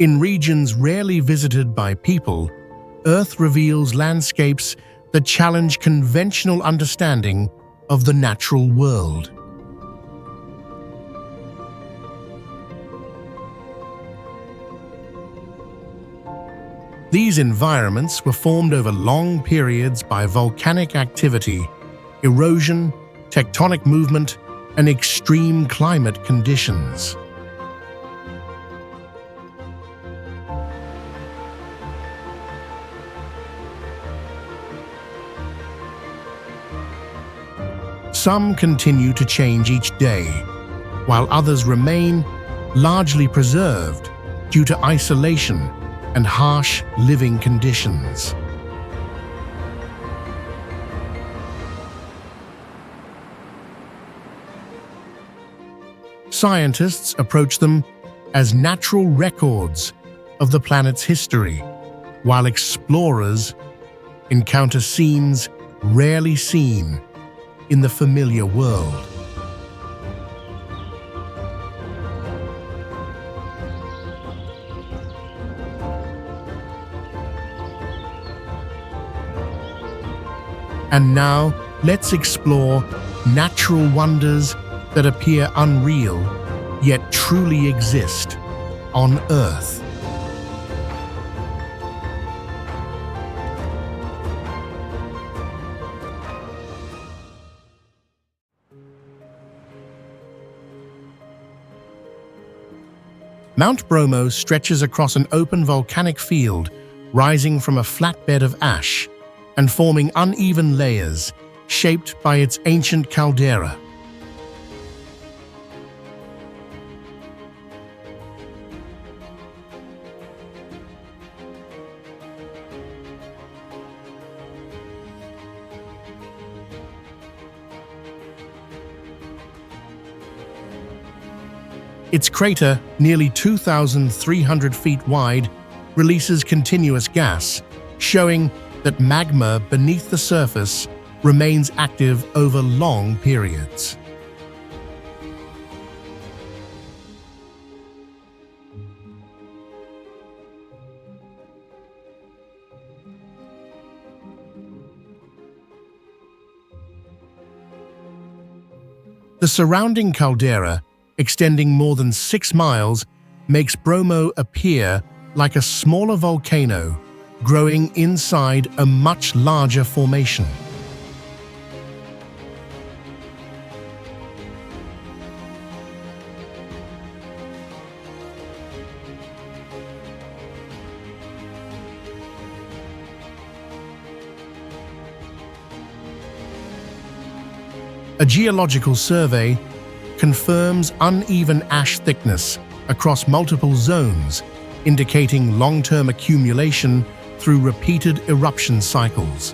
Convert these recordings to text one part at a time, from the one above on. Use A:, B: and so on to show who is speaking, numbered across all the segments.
A: In regions rarely visited by people, Earth reveals landscapes that challenge conventional understanding of the natural world. These environments were formed over long periods by volcanic activity, erosion, tectonic movement, and extreme climate conditions. Some continue to change each day, while others remain largely preserved due to isolation and harsh living conditions. Scientists approach them as natural records of the planet's history, while explorers encounter scenes rarely seen in the familiar world. And now, let's explore natural wonders that appear unreal, yet truly exist on Earth. Mount Bromo stretches across an open volcanic field, rising from a flatbed of ash and forming uneven layers shaped by its ancient caldera. Its crater, nearly 2,300 feet wide, releases continuous gas, showing that magma beneath the surface remains active over long periods. The surrounding caldera, extending more than 6 miles, makes Bromo appear like a smaller volcano growing inside a much larger formation. A geological survey confirms uneven ash thickness across multiple zones, indicating long-term accumulation through repeated eruption cycles.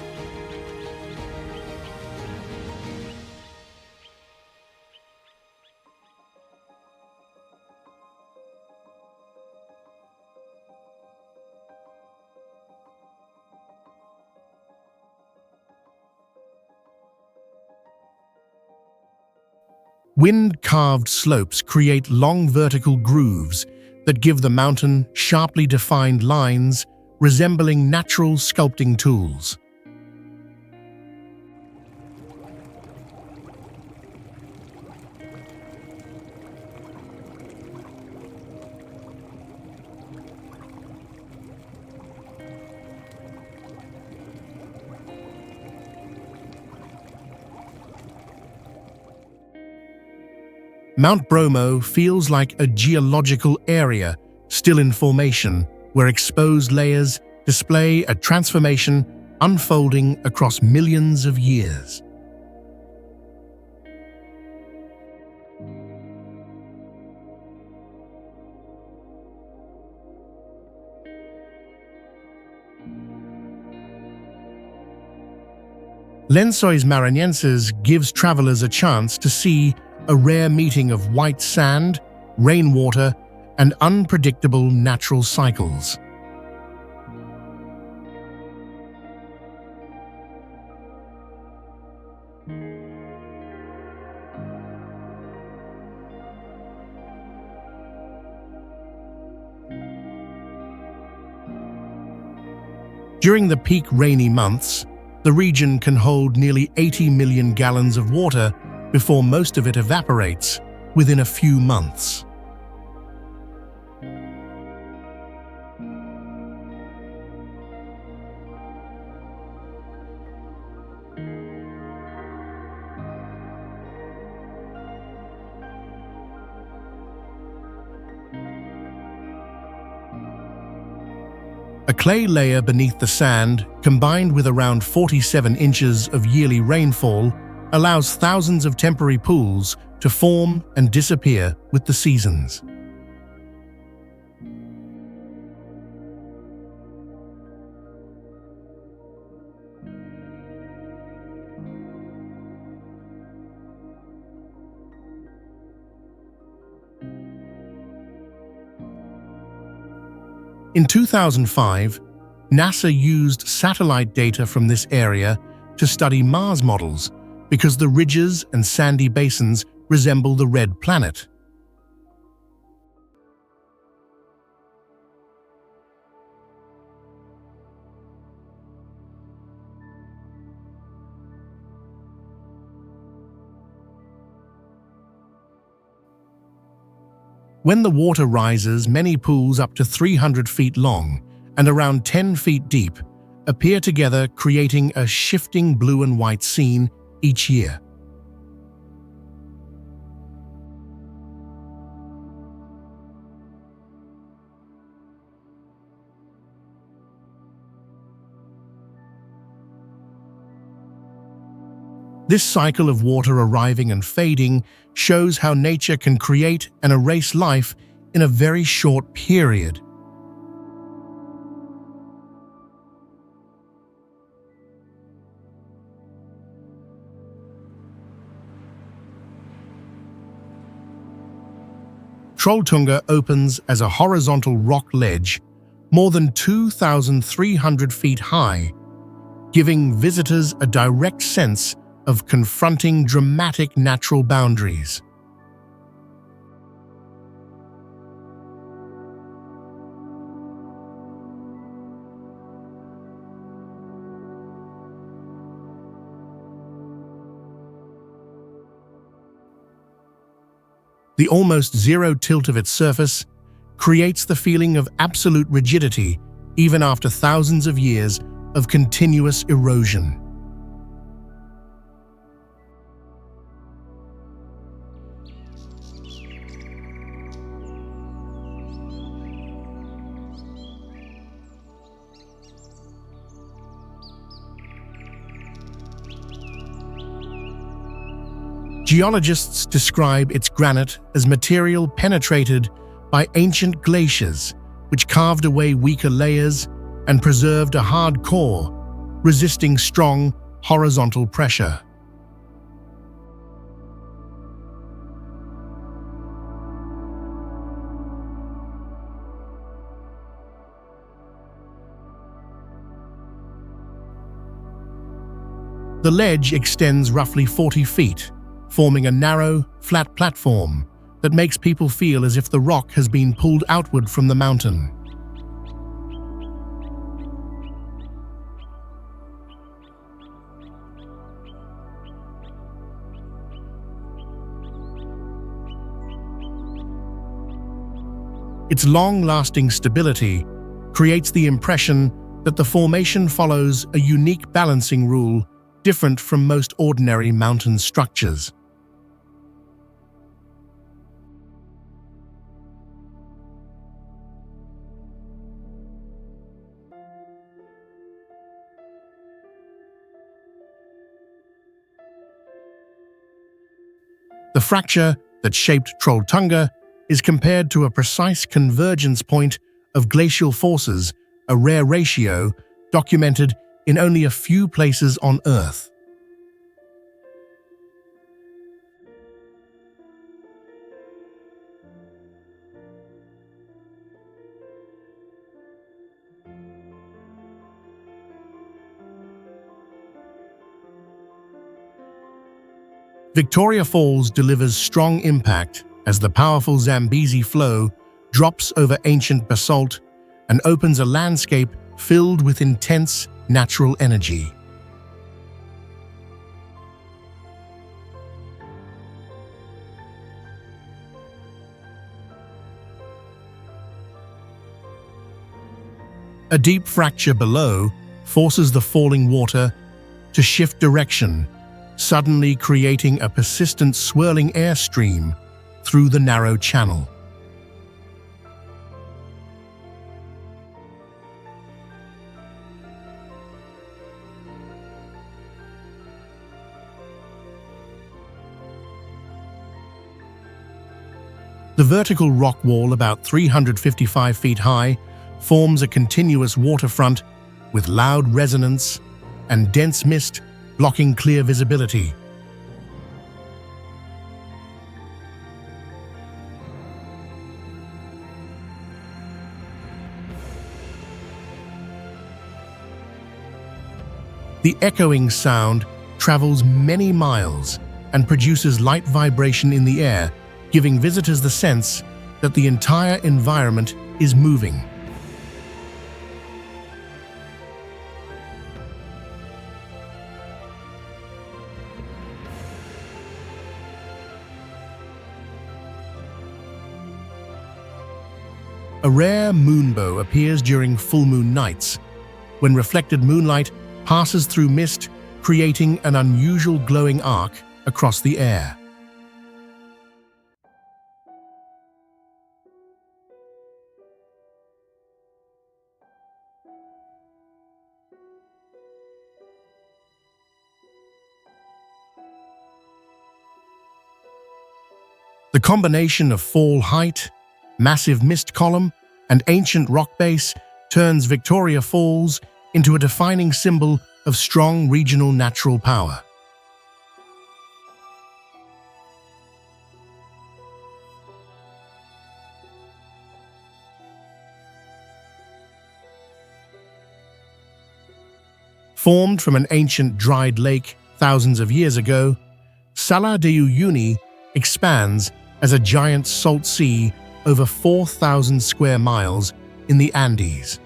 A: Wind-carved slopes create long vertical grooves that give the mountain sharply defined lines resembling natural sculpting tools. Mount Bromo feels like a geological area still in formation, where exposed layers display a transformation unfolding across millions of years. Lençóis Maranhenses gives travelers a chance to see a rare meeting of white sand, rainwater, and unpredictable natural cycles. During the peak rainy months, the region can hold nearly 80 million gallons of water before most of it evaporates within a few months. A clay layer beneath the sand, combined with around 47 inches of yearly rainfall, allows thousands of temporary pools to form and disappear with the seasons. In 2005, NASA used satellite data from this area to study Mars models because the ridges and sandy basins resemble the red planet. When the water rises, many pools up to 300 feet long and around 10 feet deep appear together, creating a shifting blue and white scene each year. This cycle of water arriving and fading shows how nature can create and erase life in a very short period. Trolltunga opens as a horizontal rock ledge more than 2,300 feet high, giving visitors a direct sense of confronting dramatic natural boundaries. The almost zero tilt of its surface creates the feeling of absolute rigidity even after thousands of years of continuous erosion. Geologists describe its granite as material penetrated by ancient glaciers, which carved away weaker layers and preserved a hard core, resisting strong horizontal pressure. The ledge extends roughly 40 feet, forming a narrow, flat platform that makes people feel as if the rock has been pulled outward from the mountain. Its long-lasting stability creates the impression that the formation follows a unique balancing rule different from most ordinary mountain structures. The fracture that shaped Trolltunga is compared to a precise convergence point of glacial forces, a rare ratio documented in only a few places on Earth. Victoria Falls delivers strong impact as the powerful Zambezi flow drops over ancient basalt and opens a landscape filled with intense natural energy. A deep fracture below forces the falling water to shift direction, suddenly creating a persistent swirling airstream through the narrow channel. The vertical rock wall, about 355 feet high, forms a continuous waterfront with loud resonance and dense mist blocking clear visibility. The echoing sound travels many miles and produces light vibration in the air, giving visitors the sense that the entire environment is moving. A rare moonbow appears during full moon nights, when reflected moonlight passes through mist, creating an unusual glowing arc across the air. The combination of fall height, massive mist column, and ancient rock base turns Victoria Falls into a defining symbol of strong regional natural power. Formed from an ancient dried lake thousands of years ago, Salar de Uyuni expands as a giant salt sea over 4,000 square miles in the Andes.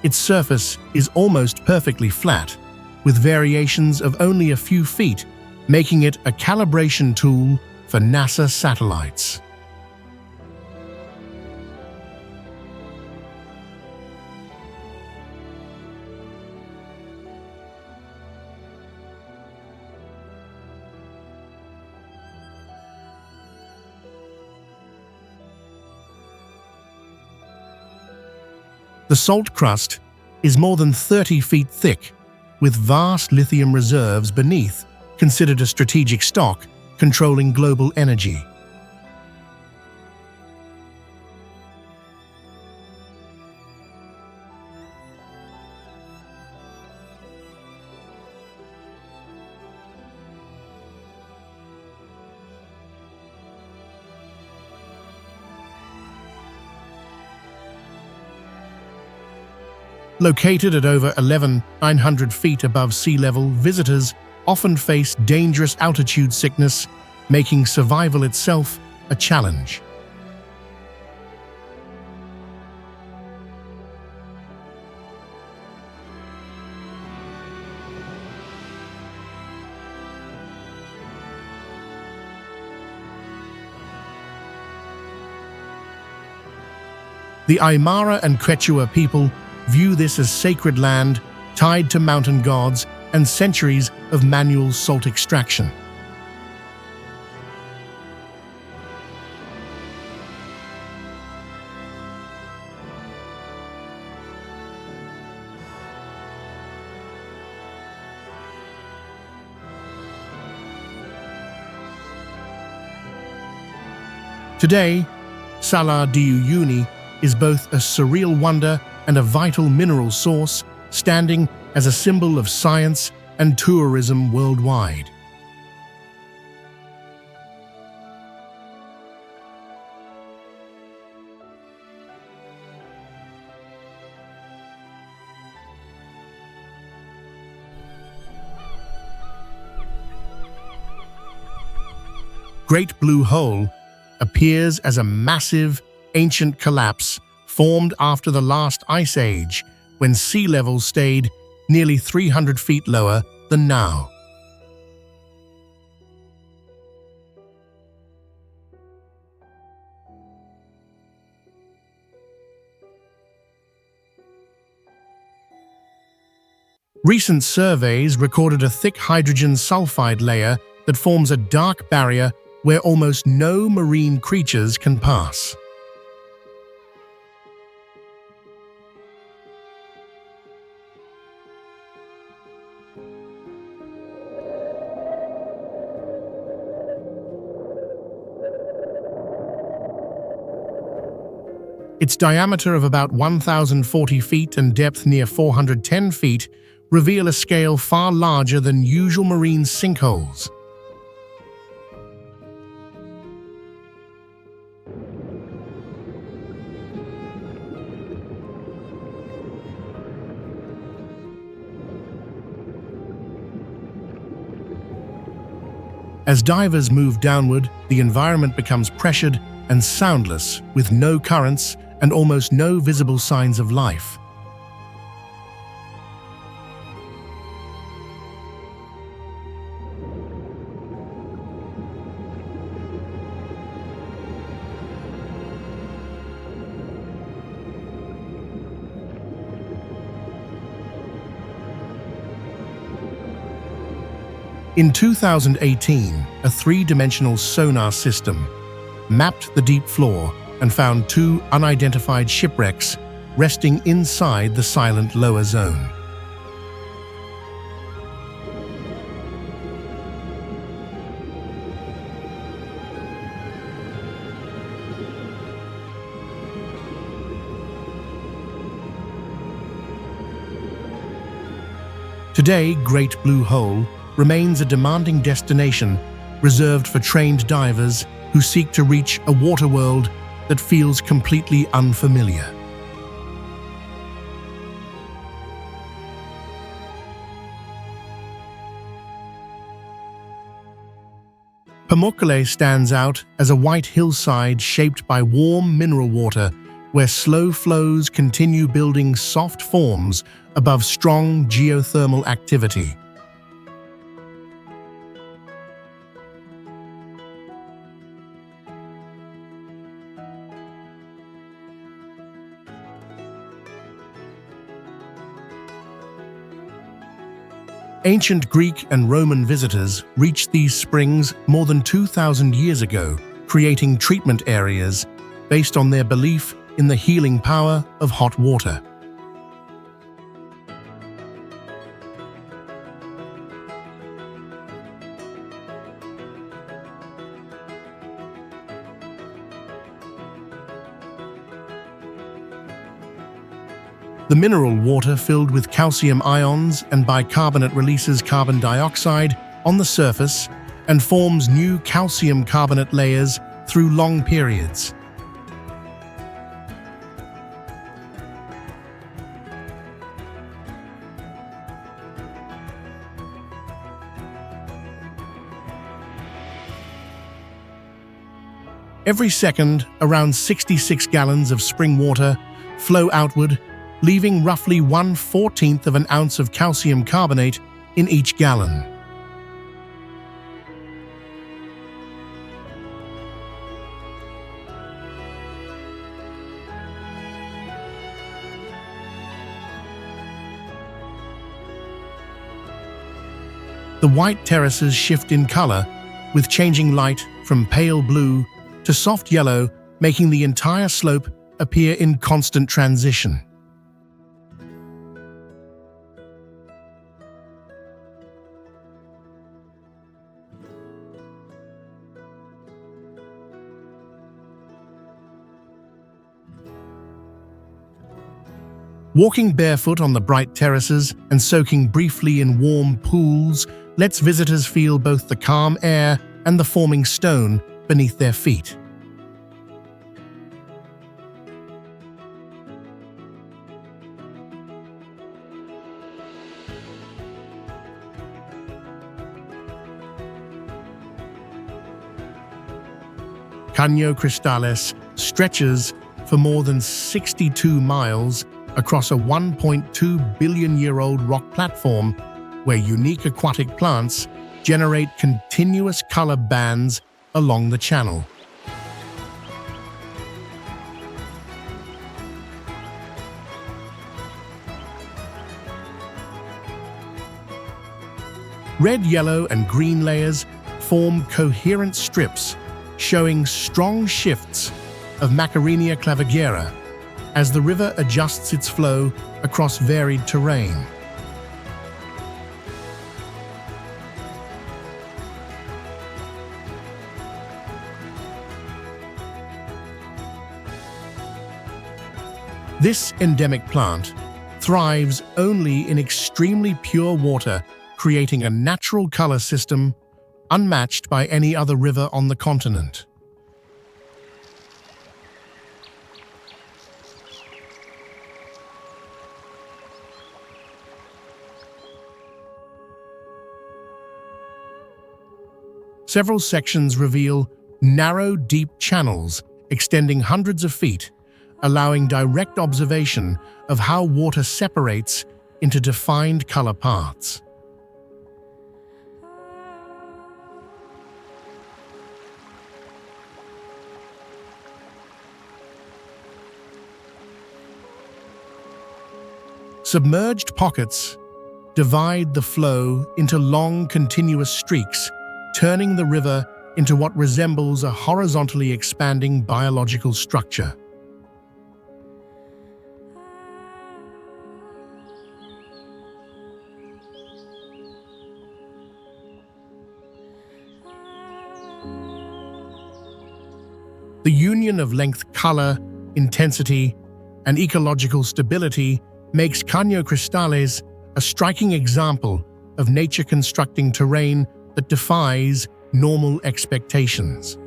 A: Its surface is almost perfectly flat, with variations of only a few feet, making it a calibration tool for NASA satellites. The salt crust is more than 30 feet thick, with vast lithium reserves beneath, considered a strategic stock controlling global energy. Located at over 11,900 feet above sea level, visitors often face dangerous altitude sickness, making survival itself a challenge. The Aymara and Quechua people view this as sacred land tied to mountain gods and centuries of manual salt extraction. Today, Salar de Uyuni is both a surreal wonder and a vital mineral source, standing as a symbol of science and tourism worldwide. Great Blue Hole appears as a massive, ancient collapse formed after the last ice age, when sea levels stayed nearly 300 feet lower than now. Recent surveys recorded a thick hydrogen sulfide layer that forms a dark barrier where almost no marine creatures can pass. Its diameter of about 1,040 feet and depth near 410 feet reveal a scale far larger than usual marine sinkholes. As divers move downward, the environment becomes pressured and soundless, with no currents and almost no visible signs of life. In 2018, a three-dimensional sonar system mapped the deep floor and found two unidentified shipwrecks resting inside the silent lower zone. Today, Great Blue Hole remains a demanding destination reserved for trained divers who seek to reach a water world that feels completely unfamiliar. Pamukkale stands out as a white hillside shaped by warm mineral water where slow flows continue building soft forms above strong geothermal activity. Ancient Greek and Roman visitors reached these springs more than 2,000 years ago, creating treatment areas based on their belief in the healing power of hot water. The mineral water filled with calcium ions and bicarbonate releases carbon dioxide on the surface and forms new calcium carbonate layers through long periods. Every second, around 66 gallons of spring water flow outward, leaving roughly 1/14 of an ounce of calcium carbonate in each gallon. The white terraces shift in color, with changing light from pale blue to soft yellow, making the entire slope appear in constant transition. Walking barefoot on the bright terraces and soaking briefly in warm pools lets visitors feel both the calm air and the forming stone beneath their feet. Caño Cristales stretches for more than 62 miles across a 1.2 billion-year-old rock platform where unique aquatic plants generate continuous color bands along the channel. Red, yellow, and green layers form coherent strips showing strong shifts of Macarenia clavigeira as the river adjusts its flow across varied terrain. This endemic plant thrives only in extremely pure water, creating a natural color system unmatched by any other river on the continent. Several sections reveal narrow, deep channels extending hundreds of feet, allowing direct observation of how water separates into defined color paths. Submerged pockets divide the flow into long, continuous streaks, turning the river into what resembles a horizontally expanding biological structure. The union of length, color, intensity, and ecological stability makes Caño Cristales a striking example of nature constructing terrain that defies normal expectations.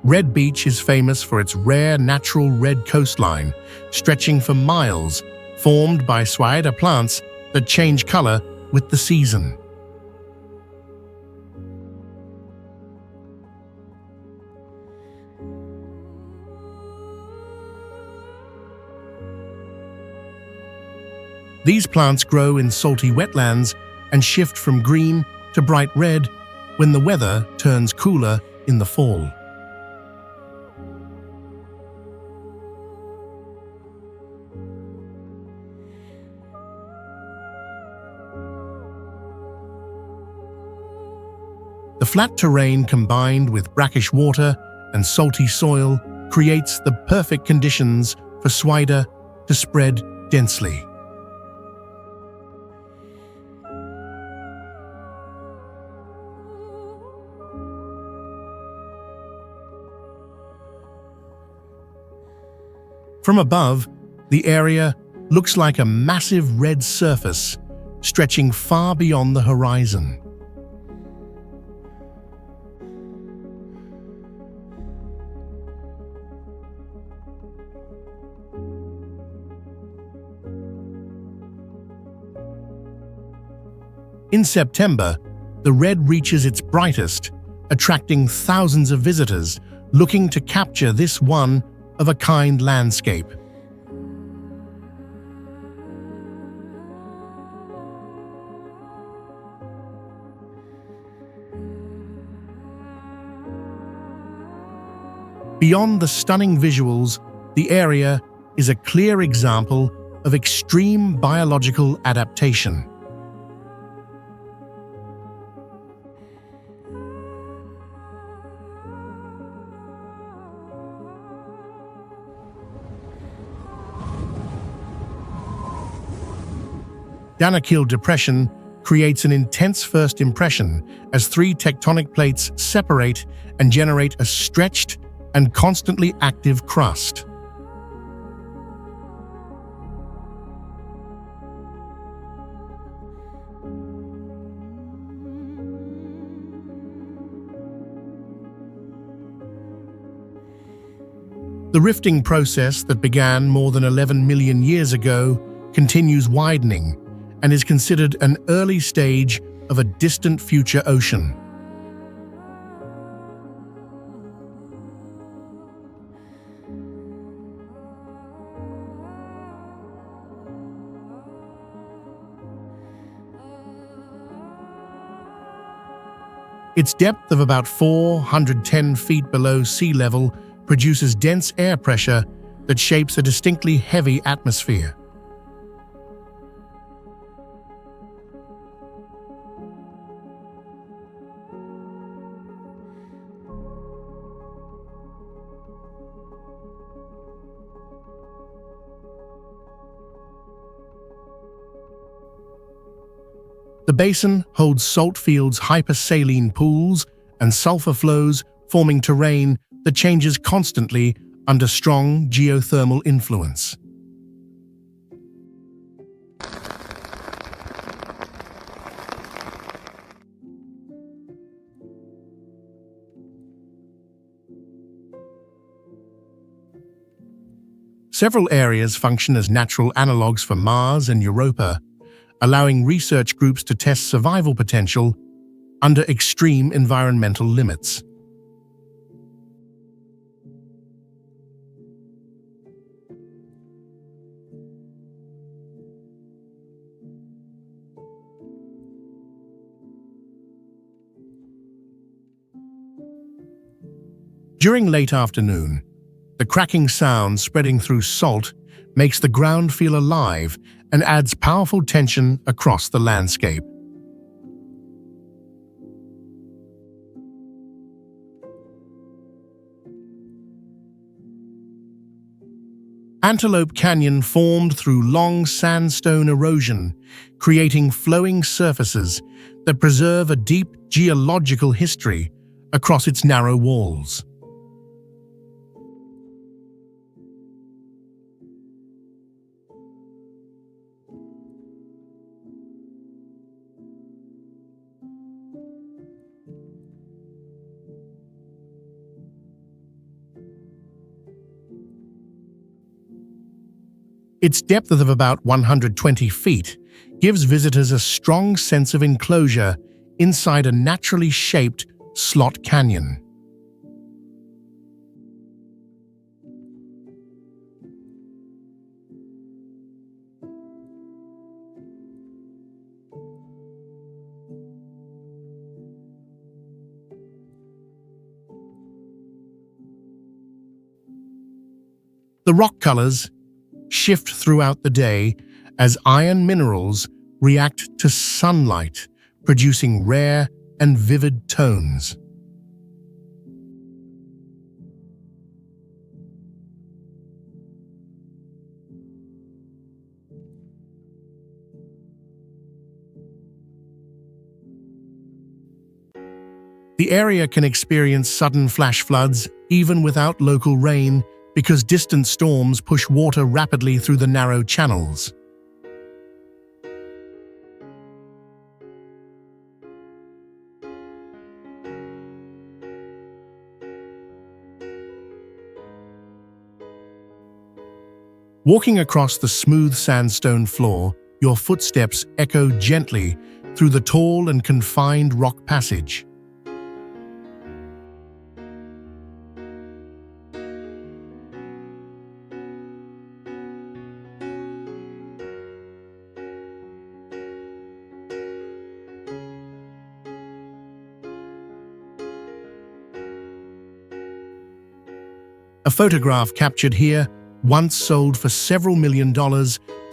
A: Red Beach is famous for its rare natural red coastline, stretching for miles, formed by swayada plants that change color with the season. These plants grow in salty wetlands and shift from green to bright red when the weather turns cooler in the fall. The flat terrain combined with brackish water and salty soil creates the perfect conditions for swayada to spread densely. From above, the area looks like a massive red surface stretching far beyond the horizon. In September, the red reaches its brightest, attracting thousands of visitors looking to capture this one-of-a-kind landscape. Beyond the stunning visuals, the area is a clear example of extreme biological adaptation. Danakil Depression creates an intense first impression as three tectonic plates separate and generate a stretched and constantly active crust. The rifting process that began more than 11 million years ago continues widening and is considered an early stage of a distant future ocean. Its depth of about 410 feet below sea level produces dense air pressure that shapes a distinctly heavy atmosphere. The basin holds salt-filled hypersaline pools and sulfur flows, forming terrain that changes constantly under strong geothermal influence. Several areas function as natural analogues for Mars and Europa, allowing research groups to test survival potential under extreme environmental limits. During late afternoon, the cracking sound spreading through salt makes the ground feel alive and adds powerful tension across the landscape. Antelope Canyon formed through long sandstone erosion, creating flowing surfaces that preserve a deep geological history across its narrow walls. Its depth of about 120 feet gives visitors a strong sense of enclosure inside a naturally shaped slot canyon. The rock colors shift throughout the day as iron minerals react to sunlight, producing rare and vivid tones. The area can experience sudden flash floods even without local rain, because distant storms push water rapidly through the narrow channels. Walking across the smooth sandstone floor, your footsteps echo gently through the tall and confined rock passage. A photograph captured here once sold for several $1 million,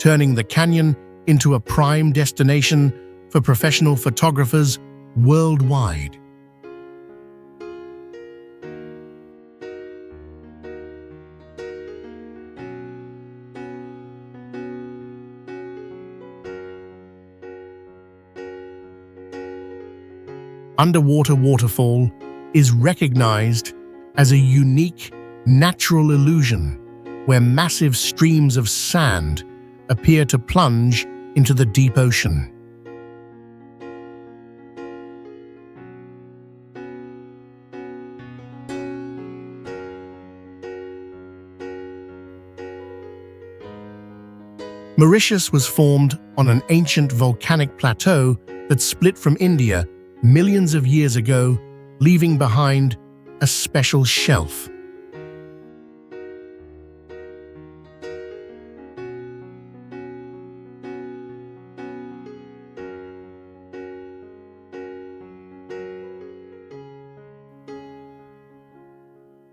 A: turning the canyon into a prime destination for professional photographers worldwide. Underwater waterfall is recognized as a unique natural illusion where massive streams of sand appear to plunge into the deep ocean. Mauritius was formed on an ancient volcanic plateau that split from India millions of years ago, leaving behind a special shelf.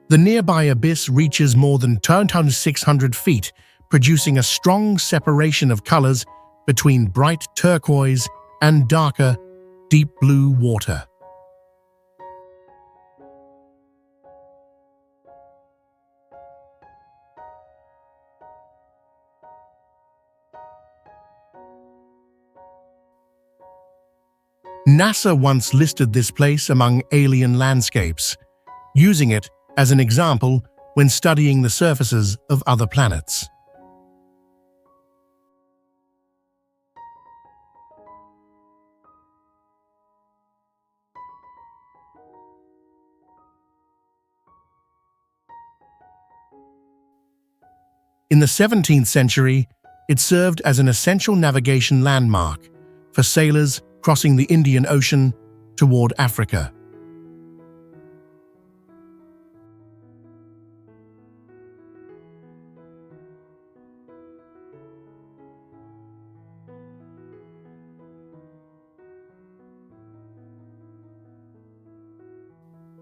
A: The nearby abyss reaches more than 2,600 feet, producing a strong separation of colors between bright turquoise and darker, deep blue water. NASA once listed this place among alien landscapes, using it as an example when studying the surfaces of other planets. In the 17th century, it served as an essential navigation landmark for sailors crossing the Indian Ocean toward Africa.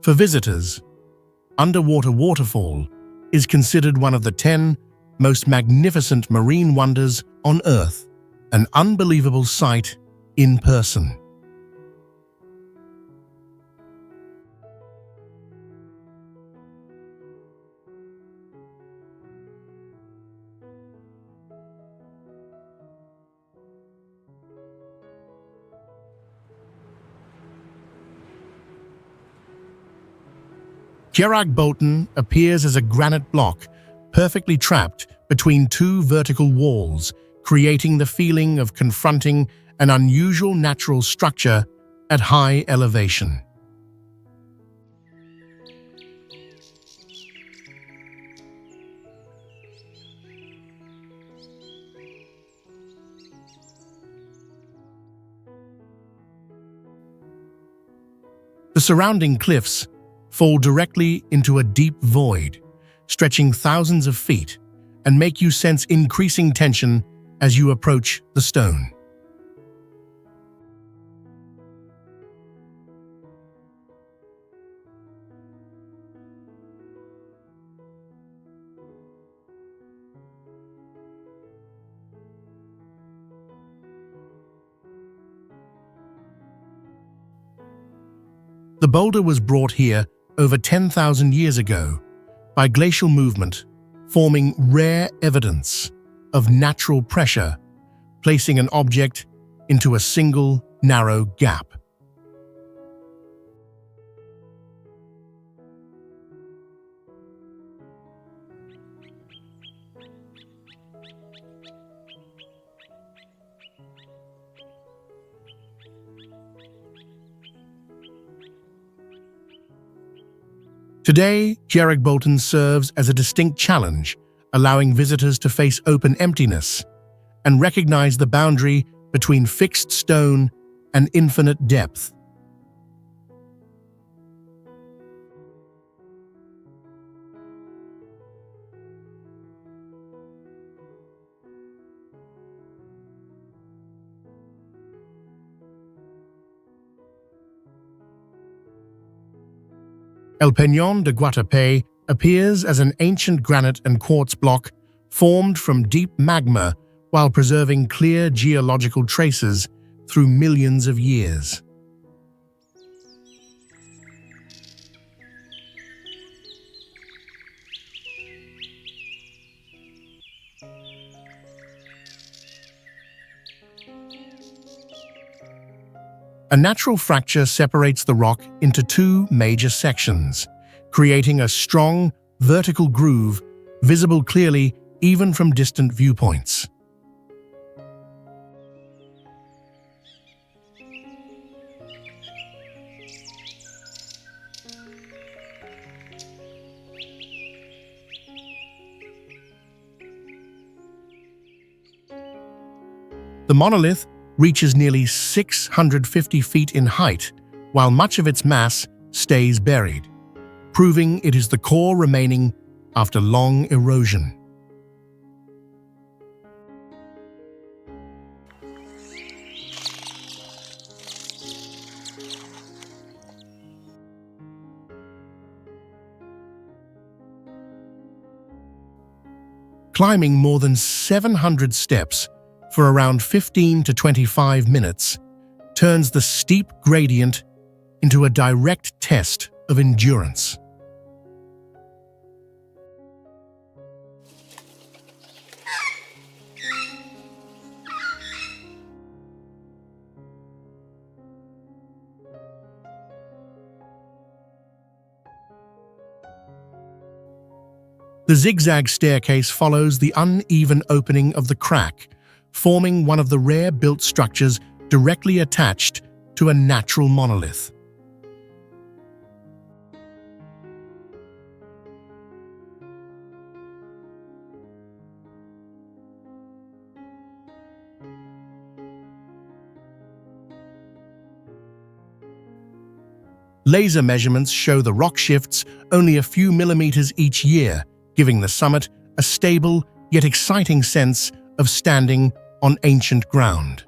A: For visitors, Underwater Waterfall is considered one of the 10 most magnificent marine wonders on Earth, an unbelievable sight in person. Kjeragbolten appears as a granite block, perfectly trapped between two vertical walls, creating the feeling of confronting an unusual natural structure at high elevation. The surrounding cliffs fall directly into a deep void, stretching thousands of feet, and make you sense increasing tension as you approach the stone. The boulder was brought here over 10,000 years ago by glacial movement, forming rare evidence of natural pressure, placing an object into a single narrow gap. Today, Kjeragbolten serves as a distinct challenge, allowing visitors to face open emptiness and recognize the boundary between fixed stone and infinite depth. El Peñón de Guatapé appears as an ancient granite and quartz block formed from deep magma while preserving clear geological traces through millions of years. A natural fracture separates the rock into two major sections, creating a strong, vertical groove visible clearly even from distant viewpoints. The monolith reaches nearly 650 feet in height, while much of its mass stays buried, proving it is the core remaining after long erosion. Climbing more than 700 steps for around 15 to 25 minutes turns the steep gradient into a direct test of endurance. The zigzag staircase follows the uneven opening of the crack, forming one of the rare built structures directly attached to a natural monolith. Laser measurements show the rock shifts only a few millimeters each year, giving the summit a stable yet exciting sense of standing on ancient ground.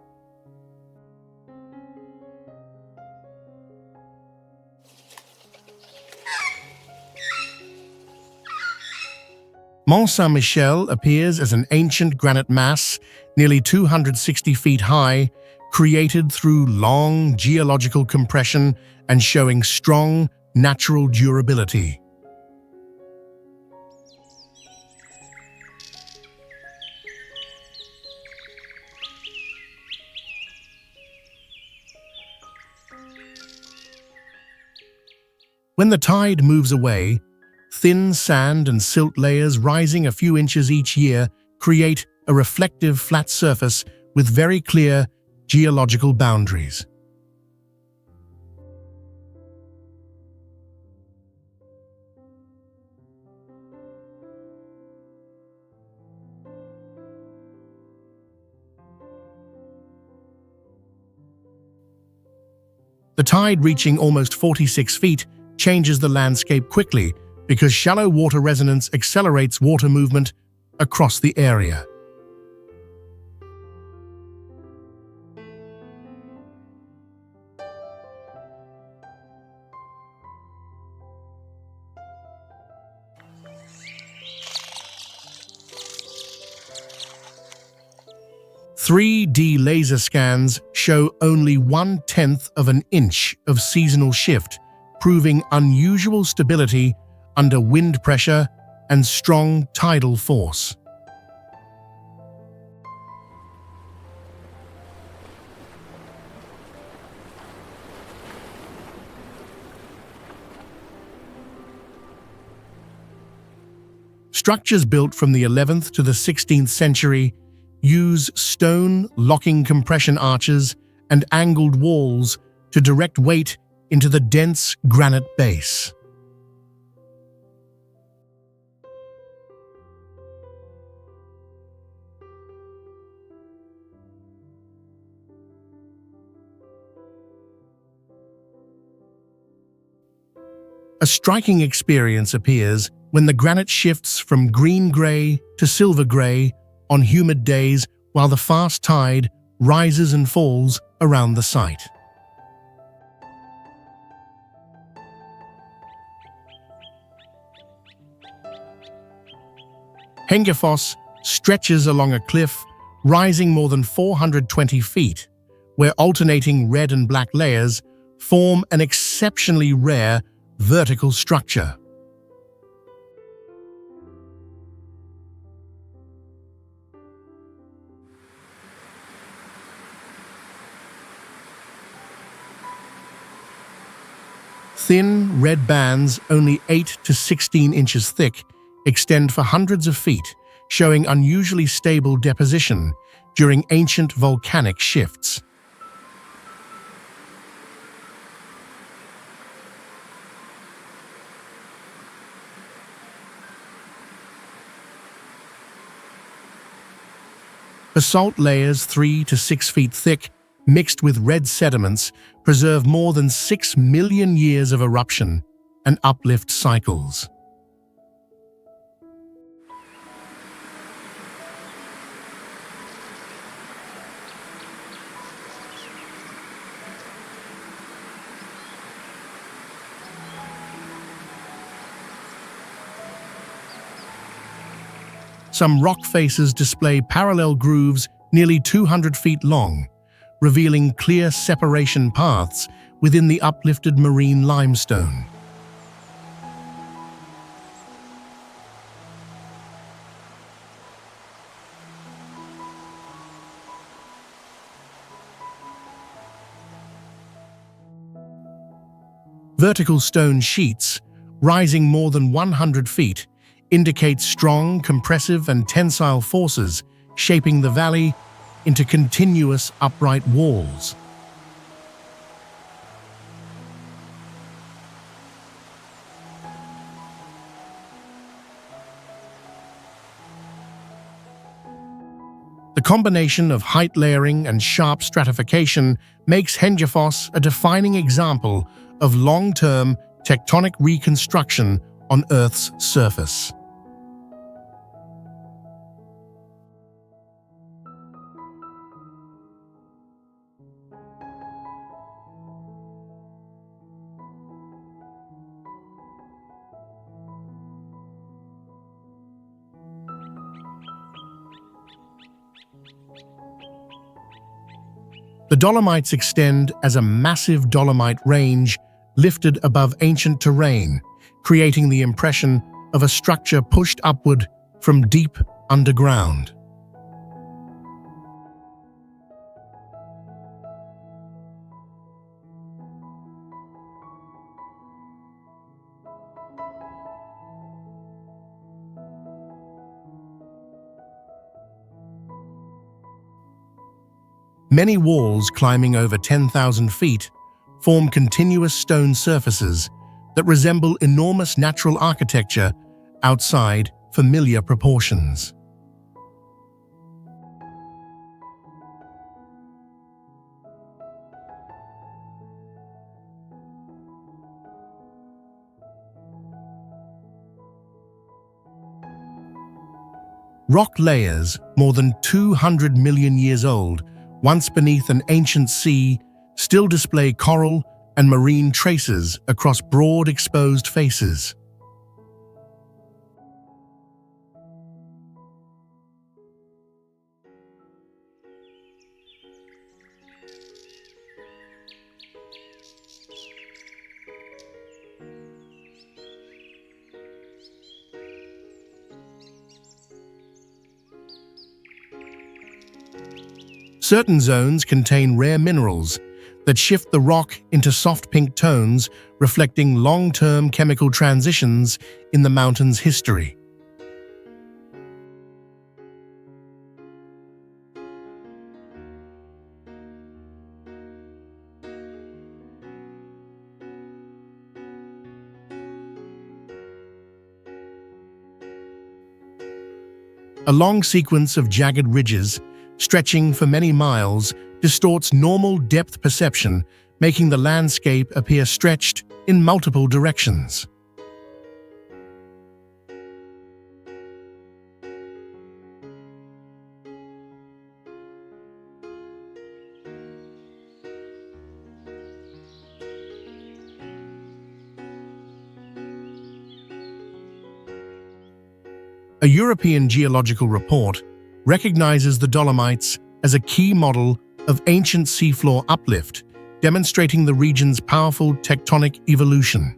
A: Mont-Saint-Michel appears as an ancient granite mass nearly 260 feet high, created through long geological compression and showing strong natural durability. When the tide moves away, thin sand and silt layers rising a few inches each year create a reflective flat surface with very clear geological boundaries. The tide reaching almost 46 feet changes the landscape quickly because shallow water resonance accelerates water movement across the area. "3D laser scans show only 1/10 of an inch of seasonal shift, proving unusual stability under wind pressure and strong tidal force." Structures built from the 11th to the 16th century use stone locking compression arches and angled walls to direct weight into the dense granite base. A striking experience appears when the granite shifts from green-gray to silver-gray on humid days while the fast tide rises and falls around the site. Henryos stretches along a cliff rising more than 420 feet, where alternating red and black layers form an exceptionally rare vertical structure. Thin, red bands, only 8 to 16 inches thick, extend for hundreds of feet, showing unusually stable deposition during ancient volcanic shifts. Basalt layers 3 to 6 feet thick, mixed with red sediments, preserve more than 6 million years of eruption and uplift cycles. Some rock faces display parallel grooves nearly 200 feet long, revealing clear separation paths within the uplifted marine limestone. Vertical stone sheets, rising more than 100 feet, indicate strong compressive and tensile forces shaping the valley into continuous upright walls. The combination of height layering and sharp stratification makes Henryos a defining example of long-term tectonic reconstruction on Earth's surface. The Dolomites extend as a massive dolomite range lifted above ancient terrain, creating the impression of a structure pushed upward from deep underground. Many walls climbing over 10,000 feet form continuous stone surfaces that resemble enormous natural architecture outside familiar proportions. Rock layers, more than 200 million years old, once beneath an ancient sea, still display coral and marine traces across broad exposed faces. Certain zones contain rare minerals that shift the rock into soft pink tones, reflecting long-term chemical transitions in the mountain's history. A long sequence of jagged ridges, stretching for many miles, distorts normal depth perception, making the landscape appear stretched in multiple directions. A European geological report recognizes the Dolomites as a key model of ancient seafloor uplift, demonstrating the region's powerful tectonic evolution.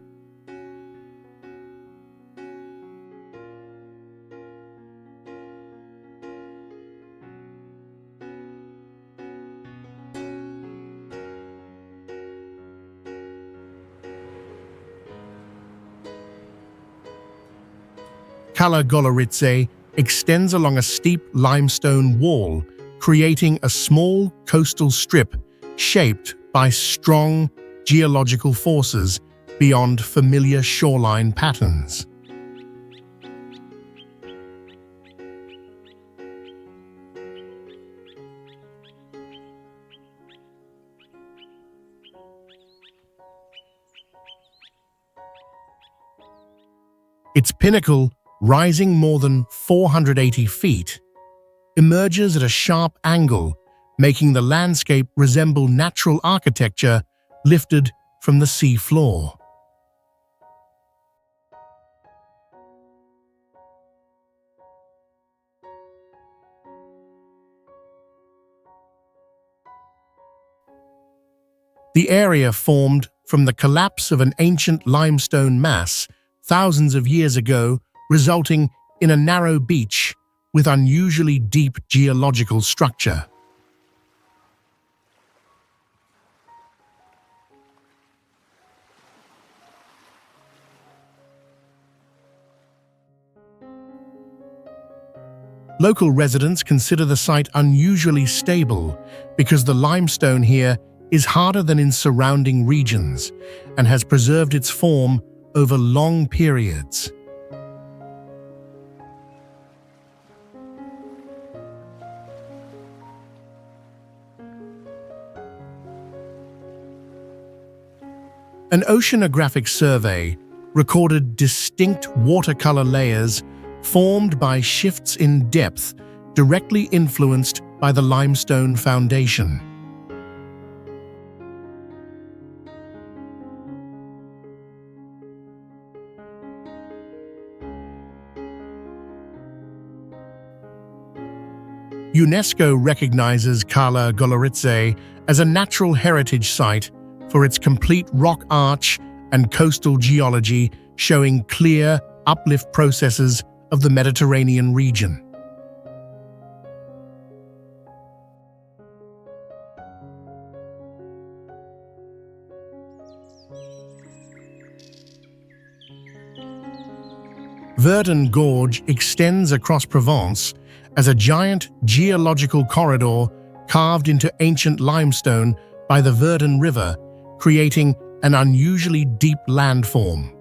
A: Cala Goloritzé extends along a steep limestone wall, creating a small coastal strip shaped by strong geological forces beyond familiar shoreline patterns. Its pinnacle, rising more than 480 feet, emerges at a sharp angle, making the landscape resemble natural architecture lifted from the sea floor. The area formed from the collapse of an ancient limestone mass thousands of years ago, resulting in a narrow beach with unusually deep geological structure. Local residents consider the site unusually stable because the limestone here is harder than in surrounding regions and has preserved its form over long periods. An oceanographic survey recorded distinct watercolor layers formed by shifts in depth directly influenced by the limestone foundation. UNESCO recognizes Cala Goloritzé as a natural heritage site for its complete rock arch and coastal geology, showing clear uplift processes of the Mediterranean region. Verdon Gorge extends across Provence as a giant geological corridor carved into ancient limestone by the Verdon River, creating an unusually deep landform.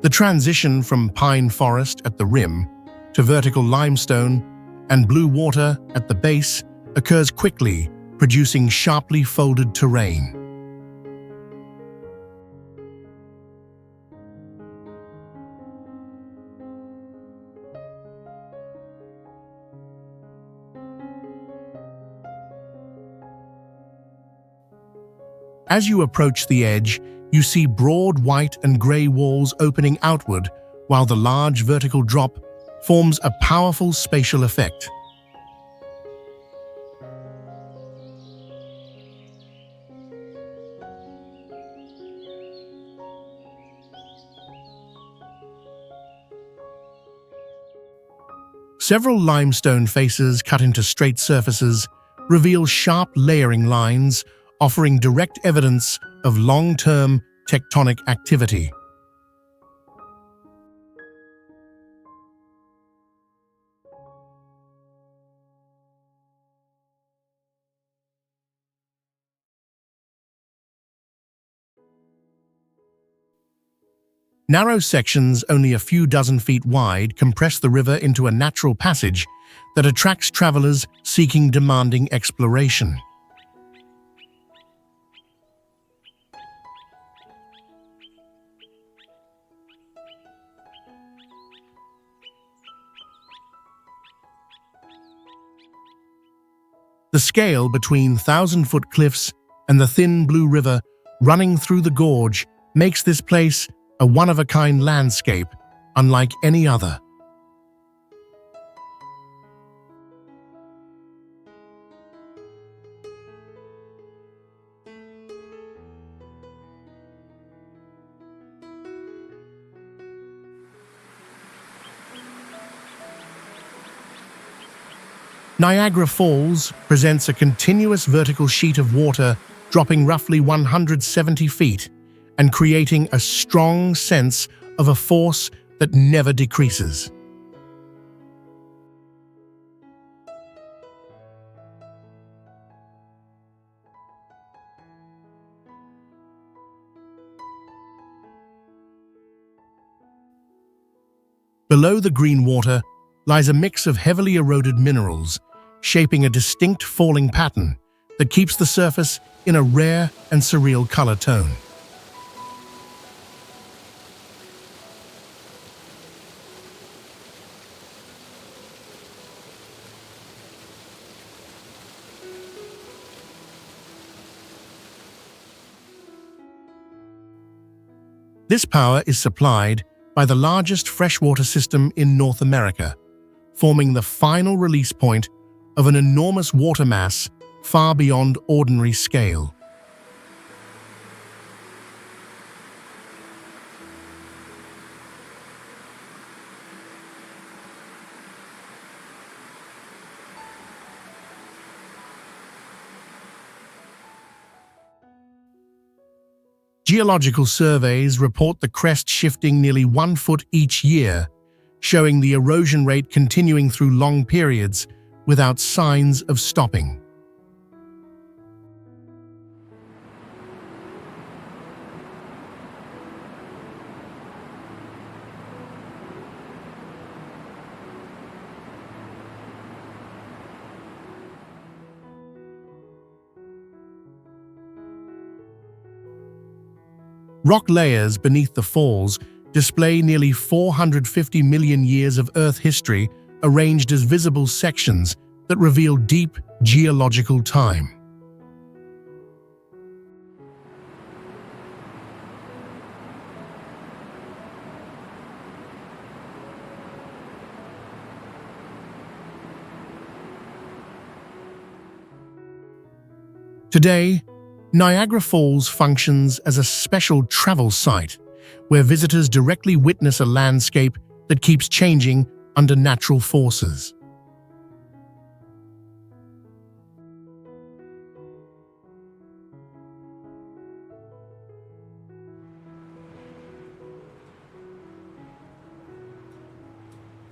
A: The transition from pine forest at the rim to vertical limestone and blue water at the base occurs quickly, producing sharply folded terrain. As you approach the edge, you see broad white and grey walls opening outward, while the large vertical drop forms a powerful spatial effect. Several limestone faces cut into straight surfaces reveal sharp layering lines, offering direct evidence of long-term tectonic activity. Narrow sections only a few dozen feet wide compress the river into a natural passage that attracts travelers seeking demanding exploration. The scale between thousand-foot cliffs and the thin blue river running through the gorge makes this place a one-of-a-kind landscape unlike any other. Niagara Falls presents a continuous vertical sheet of water dropping roughly 170 feet and creating a strong sense of a force that never decreases. Below the green water, lies a mix of heavily eroded minerals, shaping a distinct falling pattern that keeps the surface in a rare and surreal color tone. This power is supplied by the largest freshwater system in North America, forming the final release point of an enormous water mass far beyond ordinary scale. Geological surveys report the crest shifting nearly 1 foot each year, showing the erosion rate continuing through long periods without signs of stopping. Rock layers beneath the falls display nearly 450 million years of Earth history arranged as visible sections that reveal deep geological time. Today, Niagara Falls functions as a special travel site where visitors directly witness a landscape that keeps changing under natural forces.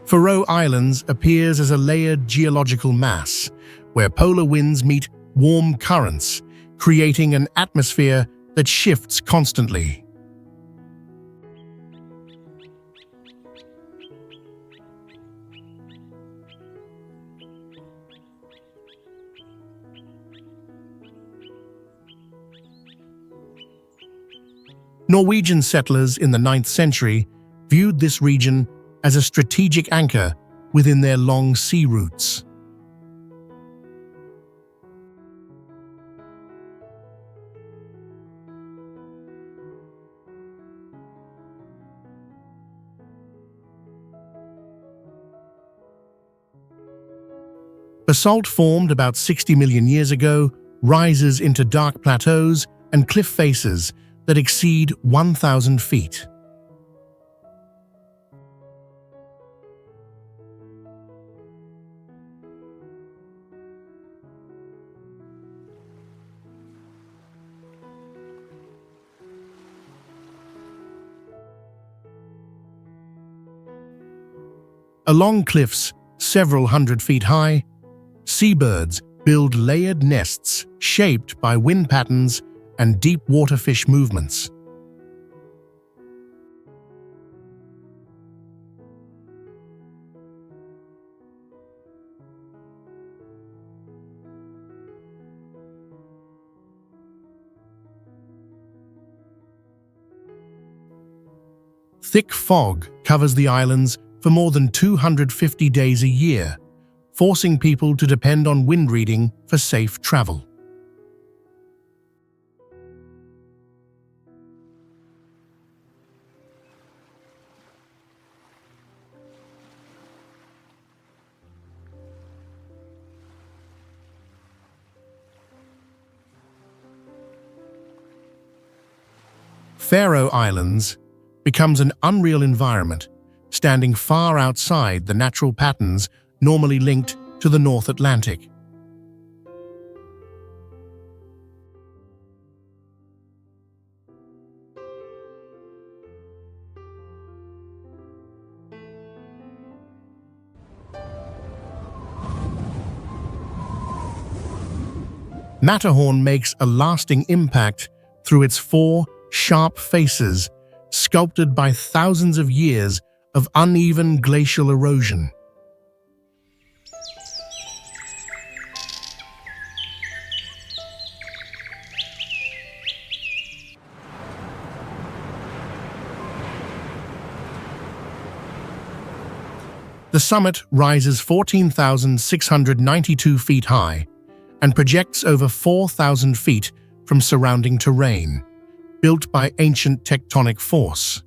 A: Faroe Islands appears as a layered geological mass where polar winds meet warm currents, creating an atmosphere that shifts constantly. Norwegian settlers in the 9th century viewed this region as a strategic anchor within their long sea routes. Basalt formed about 60 million years ago rises into dark plateaus and cliff faces that exceed 1,000 feet. Along cliffs, several hundred feet high, seabirds build layered nests shaped by wind patterns and deep water fish movements. Thick fog covers the islands for more than 250 days a year, forcing people to depend on wind reading for safe travel. Faroe Islands becomes an unreal environment, standing far outside the natural patterns normally linked to the North Atlantic. Matterhorn makes a lasting impact through its 4 sharp faces, sculpted by thousands of years of uneven glacial erosion. The summit rises 14,692 feet high and projects over 4,000 feet from surrounding terrain, built by ancient tectonic force.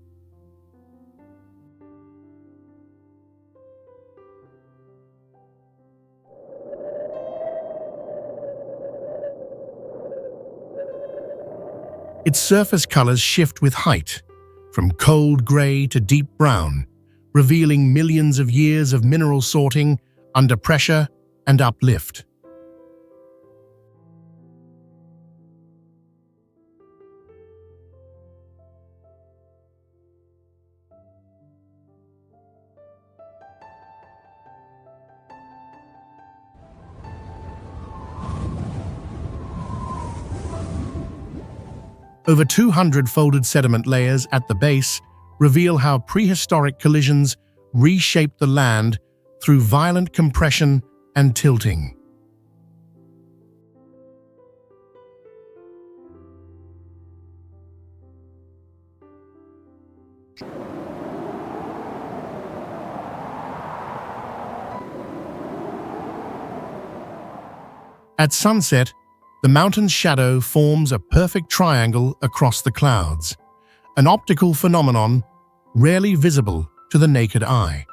A: Its surface colors shift with height, from cold gray to deep brown, revealing millions of years of mineral sorting under pressure and uplift. Over 200 folded sediment layers at the base reveal how prehistoric collisions reshaped the land through violent compression and tilting. At sunset, the mountain's shadow forms a perfect triangle across the clouds, an optical phenomenon rarely visible to the naked eye.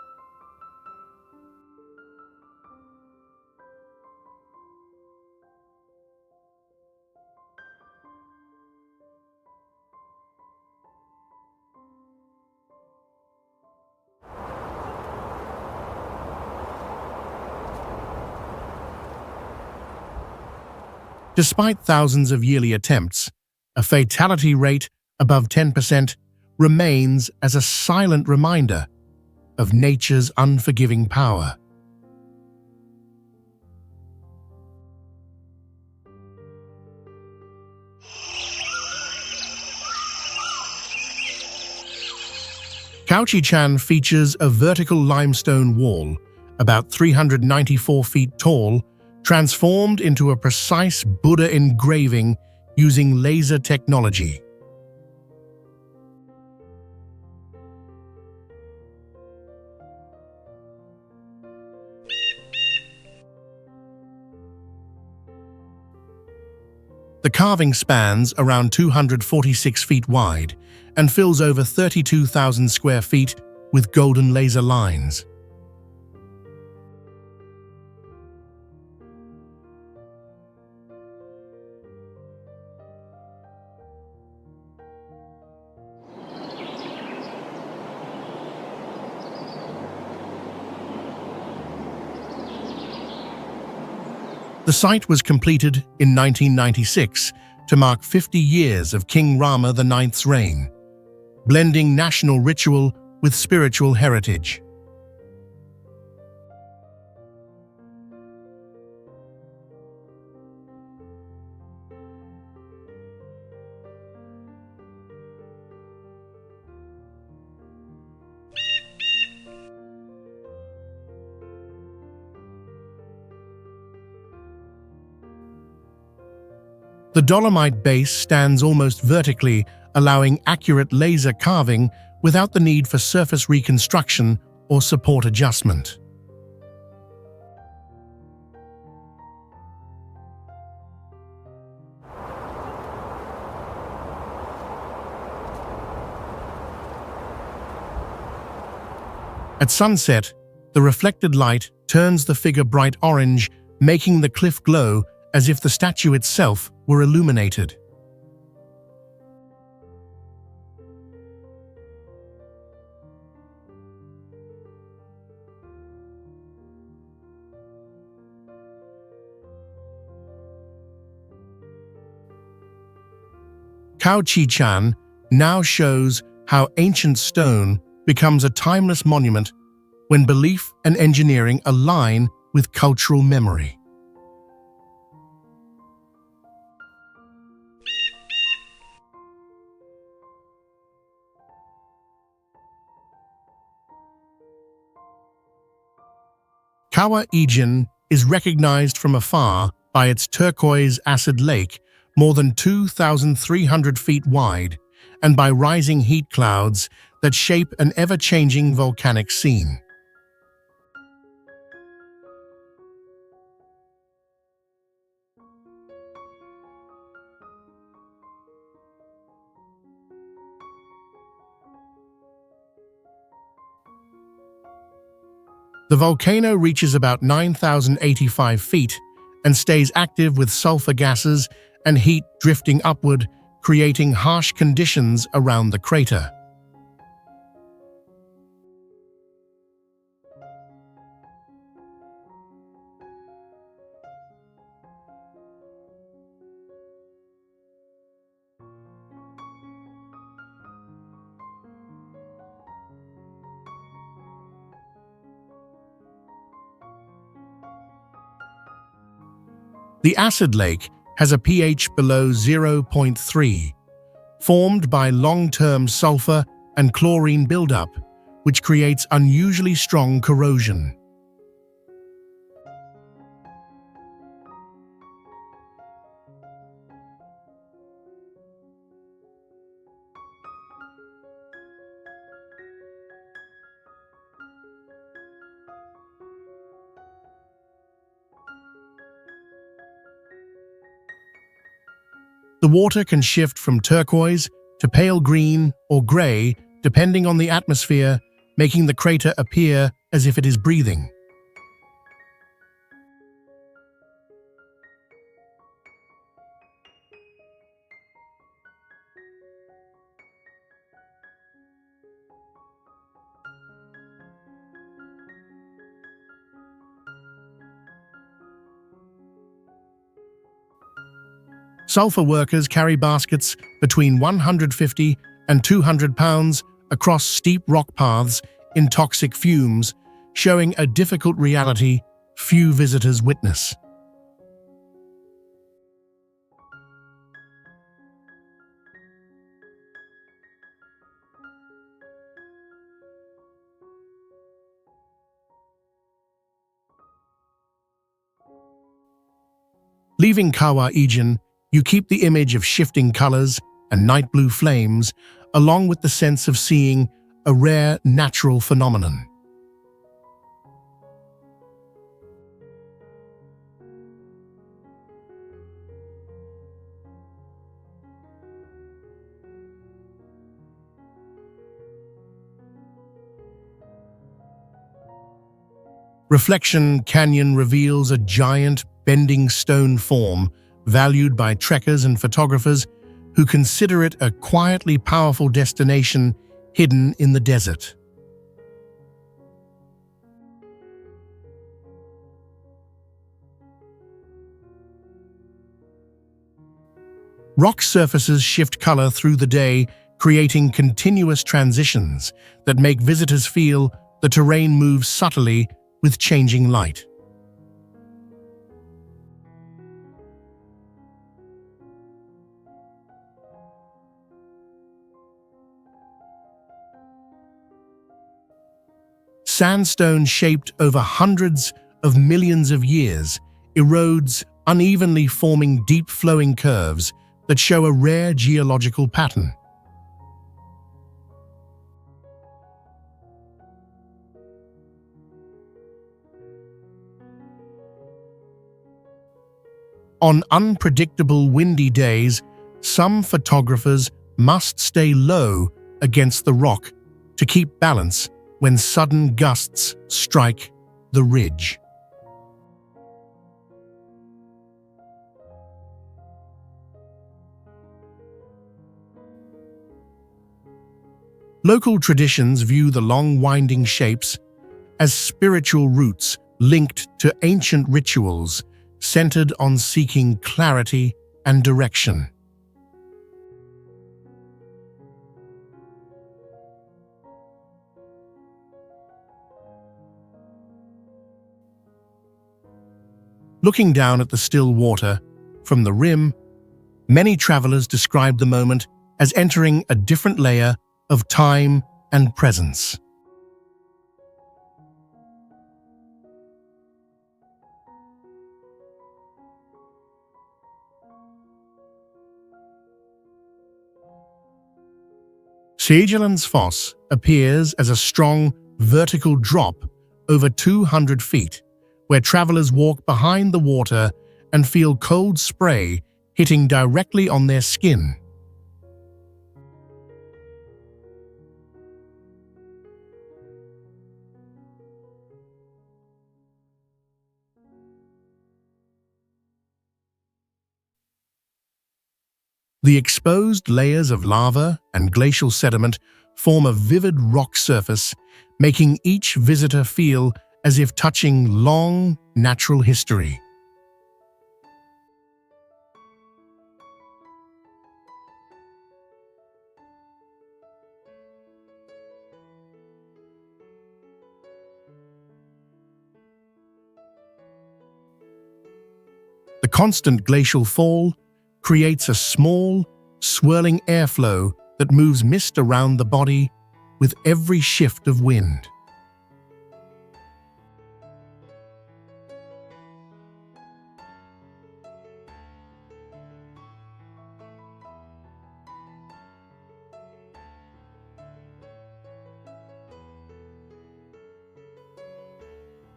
A: Despite thousands of yearly attempts, a fatality rate above 10% remains as a silent reminder of nature's unforgiving power. Khao Ijen features a vertical limestone wall, about 394 feet tall, transformed into a precise Buddha engraving using laser technology. The carving spans around 246 feet wide and fills over 32,000 square feet with golden laser lines. The site was completed in 1996 to mark 50 years of King Rama IX's reign, blending national ritual with spiritual heritage. The Dolomite base stands almost vertically, allowing accurate laser carving without the need for surface reconstruction or support adjustment. At sunset, the reflected light turns the figure bright orange, making the cliff glow as if the statue itself were illuminated. Khao Ijen now shows how ancient stone becomes a timeless monument when belief and engineering align with cultural memory. Kawah Ijen is recognized from afar by its turquoise acid lake, more than 2,300 feet wide, and by rising heat clouds that shape an ever-changing volcanic scene. The volcano reaches about 9,085 feet and stays active with sulfur gases and heat drifting upward, creating harsh conditions around the crater. The acid lake has a pH below 0.3, formed by long-term sulfur and chlorine buildup, which creates unusually strong corrosion. The water can shift from turquoise to pale green or grey depending on the atmosphere, making the crater appear as if it is breathing. Sulfur workers carry baskets between 150 and 200 pounds across steep rock paths in toxic fumes, showing a difficult reality few visitors witness. Leaving Kawah Ijen, you keep the image of shifting colors and night blue flames, along with the sense of seeing a rare natural phenomenon. Reflection Canyon reveals a giant, bending stone form valued by trekkers and photographers who consider it a quietly powerful destination hidden in the desert. Rock surfaces shift color through the day, creating continuous transitions that make visitors feel the terrain moves subtly with changing light. Sandstone shaped over hundreds of millions of years erodes unevenly, forming deep flowing curves that show a rare geological pattern. On unpredictable windy days, some photographers must stay low against the rock to keep balance when sudden gusts strike the ridge. Local traditions view the long winding shapes as spiritual roots linked to ancient rituals centered on seeking clarity and direction. Looking down at the still water from the rim, many travelers describe the moment as entering a different layer of time and presence. Seljalandsfoss appears as a strong vertical drop over 200 feet, where travelers walk behind the water and feel cold spray hitting directly on their skin. The exposed layers of lava and glacial sediment form a vivid rock surface, making each visitor feel as if touching long, natural history. The constant glacial fall creates a small, swirling airflow that moves mist around the body with every shift of wind.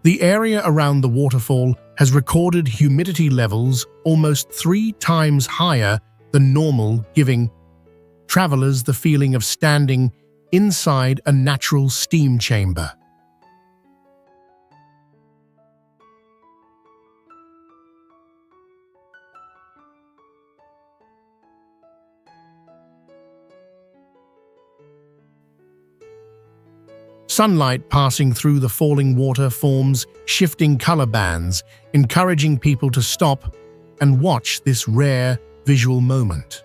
A: The area around the waterfall has recorded humidity levels almost 3 times higher than normal, giving travelers the feeling of standing inside a natural steam chamber. Sunlight passing through the falling water forms shifting color bands, encouraging people to stop and watch this rare visual moment.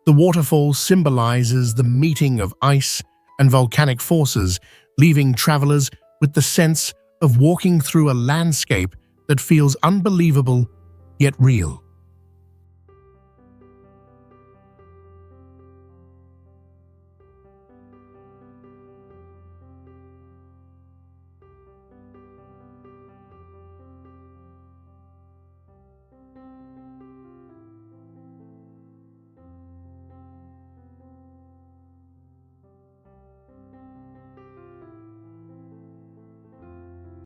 A: The waterfall symbolizes the meeting of ice and volcanic forces, leaving travelers with the sense of walking through a landscape that feels unbelievable yet real.